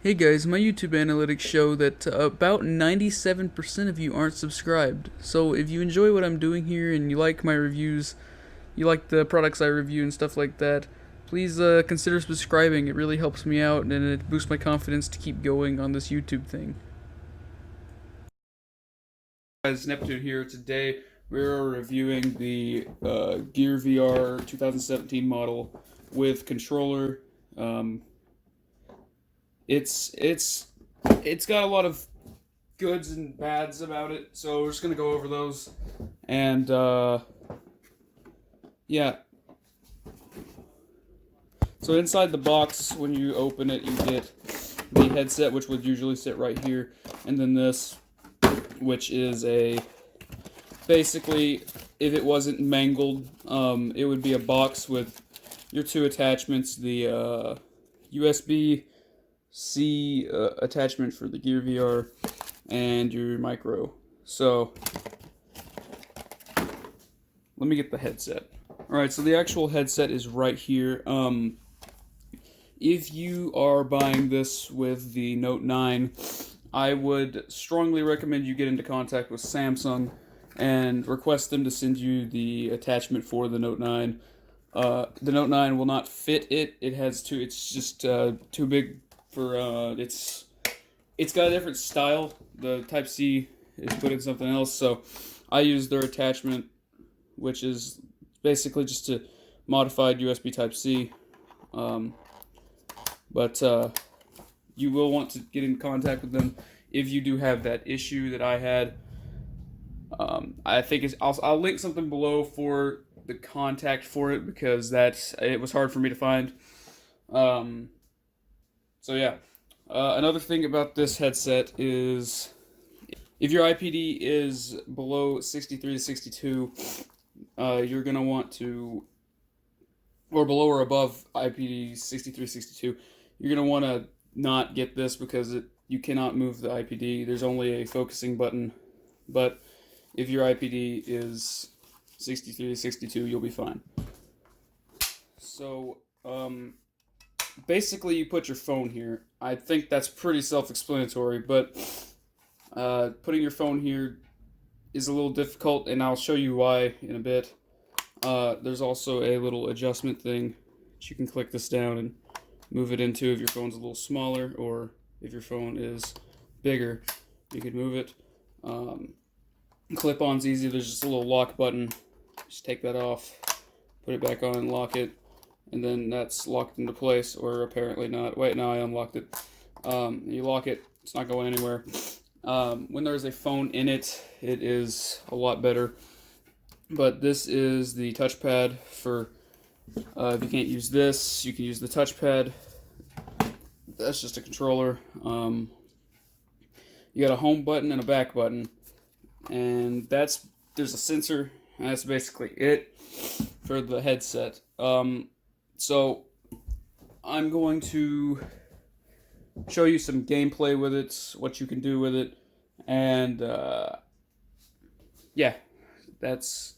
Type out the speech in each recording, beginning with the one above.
Hey guys, my YouTube analytics show that about 97% of you aren't subscribed. So if you enjoy what I'm doing here and you like my reviews, you like the products I review and stuff like that, please consider subscribing. It really helps me out and it boosts my confidence to keep going on this YouTube thing. Guys, Neptune here. Today we're reviewing the Gear VR 2017 model with controller. It's got a lot of goods and bads about it, so we're just gonna go over those. And yeah. So inside the box, when you open it, you get the headset, which would usually sit right here, and then this, which is basically, if it wasn't mangled, it would be a box with your two attachments, the USB-C attachment for the Gear VR and your micro. So let me get the headset. Alright, so the actual headset is right here. If you are buying this with the Note 9, I would strongly recommend you get into contact with Samsung and request them to send you the attachment for the Note 9. The Note 9 will not fit it. It's just too big for, it's got a different style. The Type-C is put in something else, so I use their attachment, which is basically just a modified USB Type-C. But you will want to get in contact with them if you do have that issue that I had. I think I'll link something below for the contact for it, because it was hard for me to find. So yeah. Another thing about this headset is if your IPD is below 63 to 62, you're going to want to, or below or above IPD 63, 62, you're going to want to not get this, because you cannot move the IPD. There's only a focusing button, but if your IPD is 63 to 62, you'll be fine. So, basically you put your phone here. I think that's pretty self-explanatory, but putting your phone here is a little difficult, and I'll show you why in a bit. There's also a little adjustment thing that you can click this down and move it into if your phone's a little smaller, or if your phone is bigger, you can move it. Clip-on's easy. There's just a little lock button. Just take that off, put it back on, lock it, and then that's locked into place, or apparently not. Wait, no, I unlocked it. You lock it, it's not going anywhere. When there's a phone in it, it is a lot better. But this is the touchpad for, if you can't use this, you can use the touchpad. That's just a controller. You got a home button and a back button, and there's a sensor, and that's basically it for the headset. So I'm going to show you some gameplay with it, what you can do with it, and yeah, that's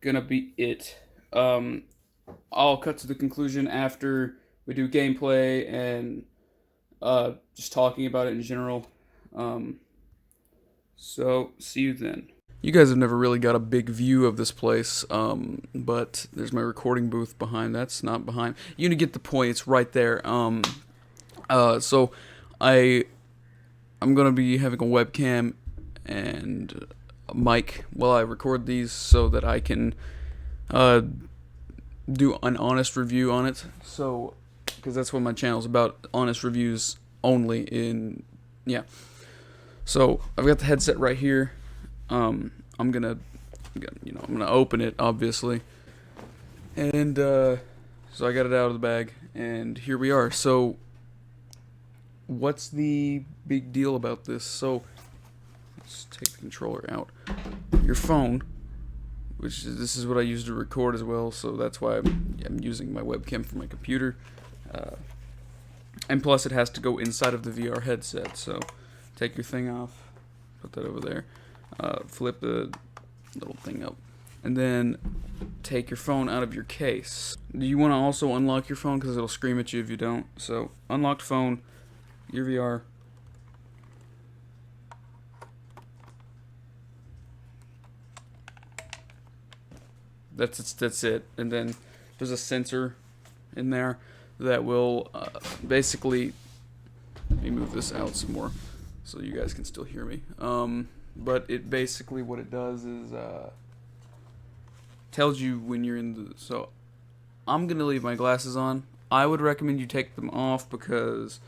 gonna be it. I'll cut to the conclusion after we do gameplay and just talking about it in general. So see you then. You guys have never really got a big view of this place, but there's my recording booth behind. That's not behind. You get the point. It's right there. So I'm gonna be having a webcam and a mic while I record these, so that I can do an honest review on it. So, because that's what my channel's about, honest reviews only. Yeah. So I've got the headset right here. I'm gonna open it, obviously, and so I got it out of the bag, and here we are. So what's the big deal about this? So let's take the controller out. Your phone, this is what I use to record as well, so that's why I'm using my webcam for my computer. And plus it has to go inside of the VR headset, so take your thing off, put that over there, flip the little thing up, and then take your phone out of your case. Do you want to also unlock your phone, because it'll scream at you if you don't? So unlocked phone, your VR. That's it. And then there's a sensor in there that will basically, let me move this out some more so you guys can still hear me. But it basically, what it does is tells you when you're in the, so I'm gonna leave my glasses on. I would recommend you take them off because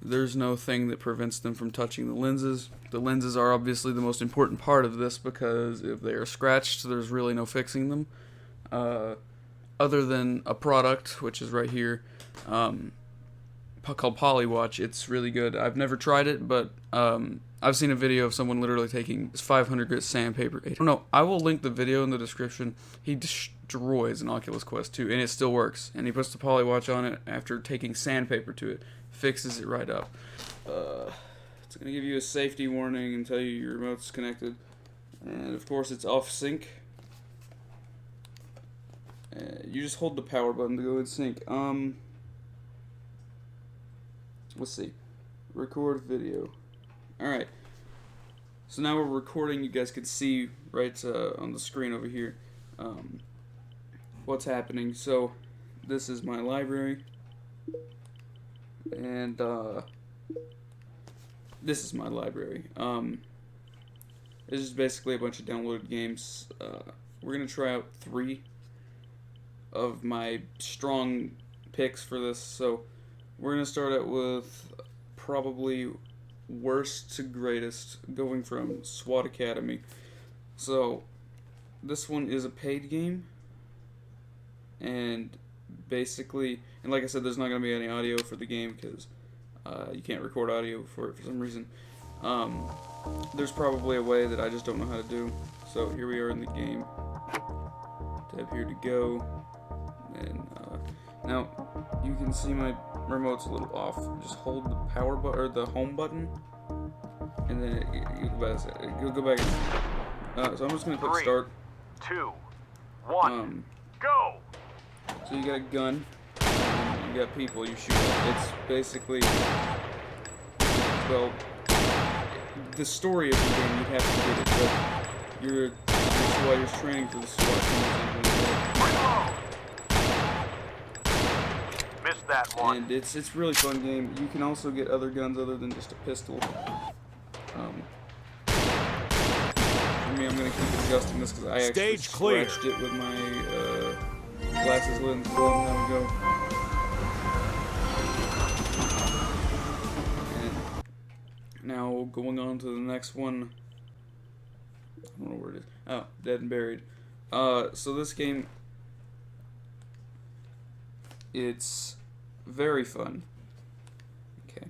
there's no thing that prevents them from touching the lenses. The lenses are obviously the most important part of this because if they are scratched, there's really no fixing them. Other than a product, which is right here, called Polywatch. It's really good. I've never tried it, but I've seen a video of someone literally taking 500 grit sandpaper. I don't know. I will link the video in the description. He destroys an Oculus Quest 2, and it still works. And he puts the Polywatch on it after taking sandpaper to it. Fixes it right up. It's going to give you a safety warning and tell you your remote's connected. And of course it's off sync. You just hold the power button to go in sync. Let's see. Record video. Alright. So now we're recording. You guys can see right on the screen over here what's happening. So this is my library. And this is my library. This is basically a bunch of downloaded games. We're going to try out 3 of my strong picks for this. So we're going to start out with probably worst to greatest, going from SWAT Academy. So this one is a paid game, and basically, and like I said, there's not going to be any audio for the game because you can't record audio for it for some reason. There's probably a way that I just don't know how to do. So here we are in the game. Tab here to go. And now you can see my remote's a little off. Just hold the power button or the home button, and then you'll go back. So I'm just gonna click start. 2, 1, go. So you got a gun. You got people you shoot at. It's basically, well, the story of the game, you'd have to get it, but that's why you're training for the SWAT team. Missed that one. And it's a really fun game. You can also get other guns other than just a pistol. For me, I'm gonna keep adjusting this because I actually scratched it with my glasses lens a long time ago. Now, going on to the next one. I don't know where it is. Oh, Dead and Buried. So this game, it's very fun. Okay.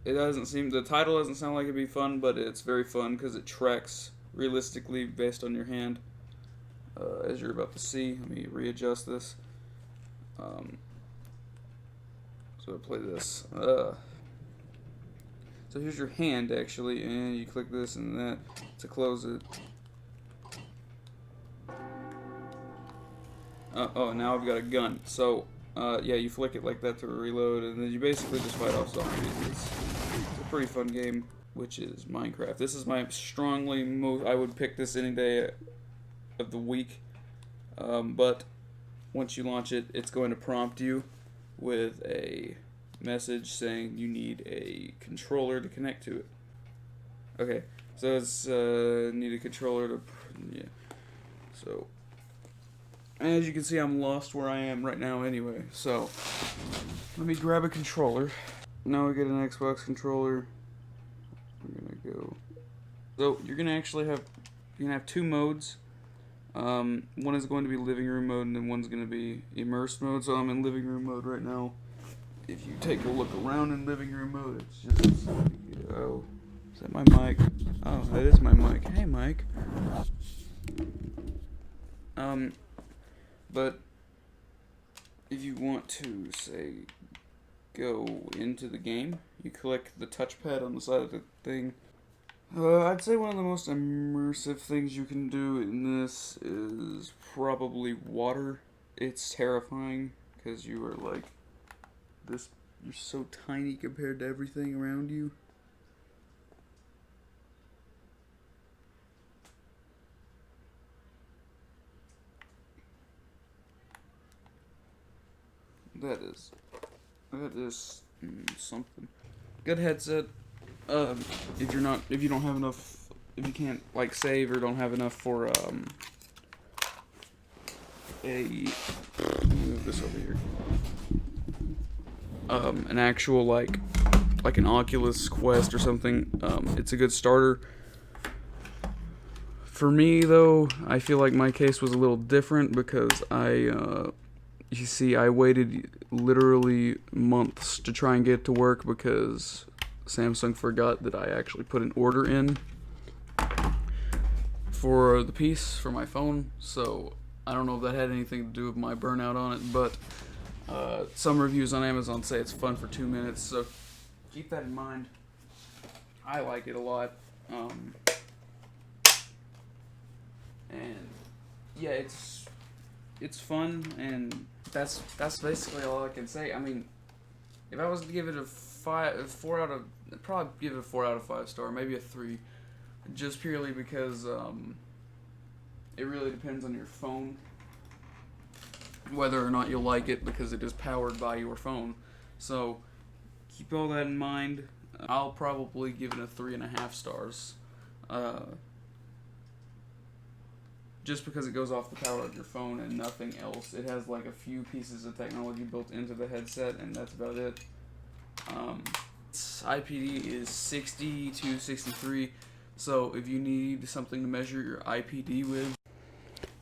The title doesn't sound like it'd be fun, but it's very fun because it tracks realistically based on your hand. As you're about to see, let me readjust this. So I'll play this. So here's your hand actually, and you click this and that to close it. Oh, now I've got a gun. So yeah, you flick it like that to reload, and then you basically just fight off zombies. It's a pretty fun game, which is Minecraft. This is my I would pick this any day of the week. But once you launch it, it's going to prompt you with a message saying you need a controller to connect to it. Okay, so it's need a controller to, yeah. So as you can see, I'm lost where I am right now anyway. So let me grab a controller. Now we get an Xbox controller. We're gonna go. So you're gonna have 2 modes. One is going to be living room mode, and then one's going to be immersed mode. So I'm in living room mode right now. If you take a look around in living room mode, it's just, oh, is that my mic? Oh, that is my mic. Hey, Mike. But if you want to, say, go into the game, you click the touchpad on the side of the thing. I'd say one of the most immersive things you can do in this is probably water. It's terrifying because you are like you're so tiny compared to everything around you. That is something. Good headset. If you don't have enough, if you can't like save or don't have enough for move this over here. An actual like an Oculus Quest or something. It's a good starter. For me though, I feel like my case was a little different because you see, I waited literally months to try and get it to work because Samsung forgot that I actually put an order in for the piece for my phone. So I don't know if that had anything to do with my burnout on it, but some reviews on Amazon say it's fun for 2 minutes, so keep that in mind. I like it a lot. And yeah, it's fun, and that's basically all I can say. I mean, if I was to give it a 4 out of, I'd probably give it a 4 out of 5 star, maybe a 3, just purely because it really depends on your phone whether or not you'll like it, because it is powered by your phone. So keep all that in mind. I'll probably give it a 3.5 stars. Just because it goes off the power of your phone and nothing else. It has like a few pieces of technology built into the headset, and that's about it. Its IPD is 60 to 63, so if you need something to measure your IPD with.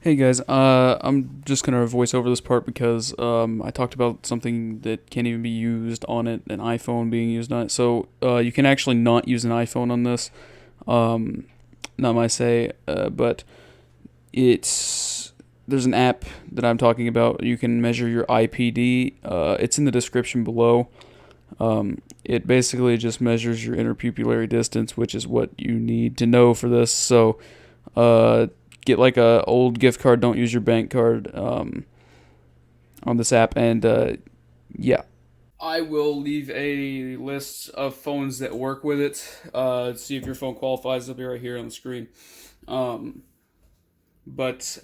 Hey guys, I'm just gonna voice over this part because I talked about something that can't even be used on it, an iPhone being used on it. So you can actually not use an iPhone on this. Not my say, but there's an app that I'm talking about. You can measure your IPD. It's in the description below. It basically just measures your interpupillary distance, which is what you need to know for this. So get like a old gift card. Don't use your bank card on this app. And yeah, I will leave a list of phones that work with it. See if your phone qualifies. It'll be right here on the screen. But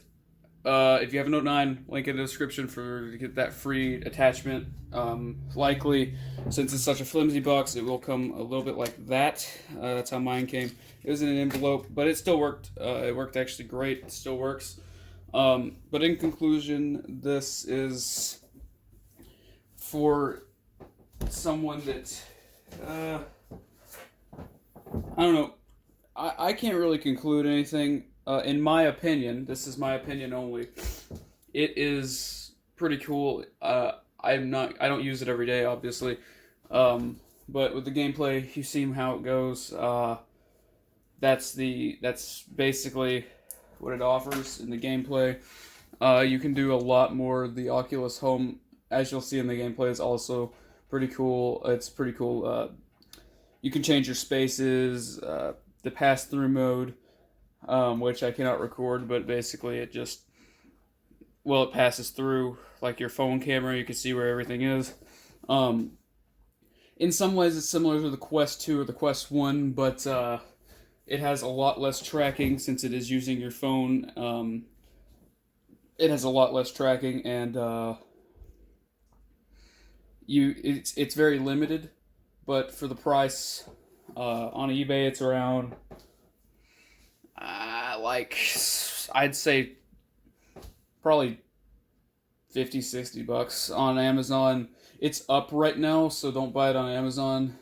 if you have a Note 9, link in the description to get that free attachment. Likely, since it's such a flimsy box, it will come a little bit like that. That's how mine came. It was in an envelope, but it still worked. It worked actually great. It still works. But in conclusion, this is for someone that, I don't know. I can't really conclude anything. In my opinion, this is my opinion only, it is pretty cool. I don't use it every day, obviously, but with the gameplay, you see how it goes. That's basically what it offers in the gameplay. You can do a lot more. The Oculus Home, as you'll see in the gameplay, is also pretty cool. It's pretty cool. You can change your spaces, the pass-through mode. Which I cannot record, but basically it passes through like your phone camera. You can see where everything is. In some ways it's similar to the Quest 2 or the Quest 1, but it has a lot less tracking since it is using your phone. It has a lot less tracking, and it's very limited, but for the price on eBay it's around I'd say probably $50-$60 on Amazon. It's up right now, so don't buy it on Amazon.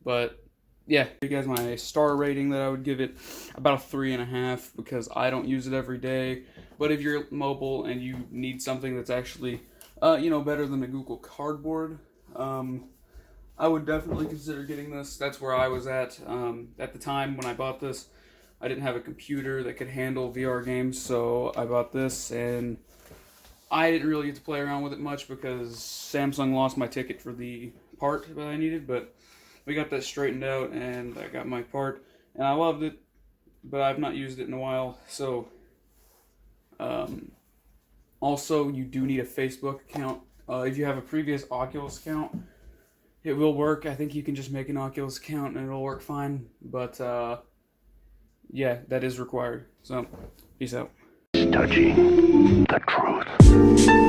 But yeah, you guys, my star rating that I would give it about a 3.5 because I don't use it every day. But if you're mobile and you need something that's actually better than a Google Cardboard, I would definitely consider getting this. That's where I was at the time when I bought this. I didn't have a computer that could handle VR games, so I bought this, and I didn't really get to play around with it much because Samsung lost my ticket for the part that I needed, but we got that straightened out, and I got my part, and I loved it, but I've not used it in a while. So also, you do need a Facebook account If you have a previous Oculus account, it will work. I think you can just make an Oculus account and it'll work fine. But yeah, that is required. So, peace out. Touching the truth.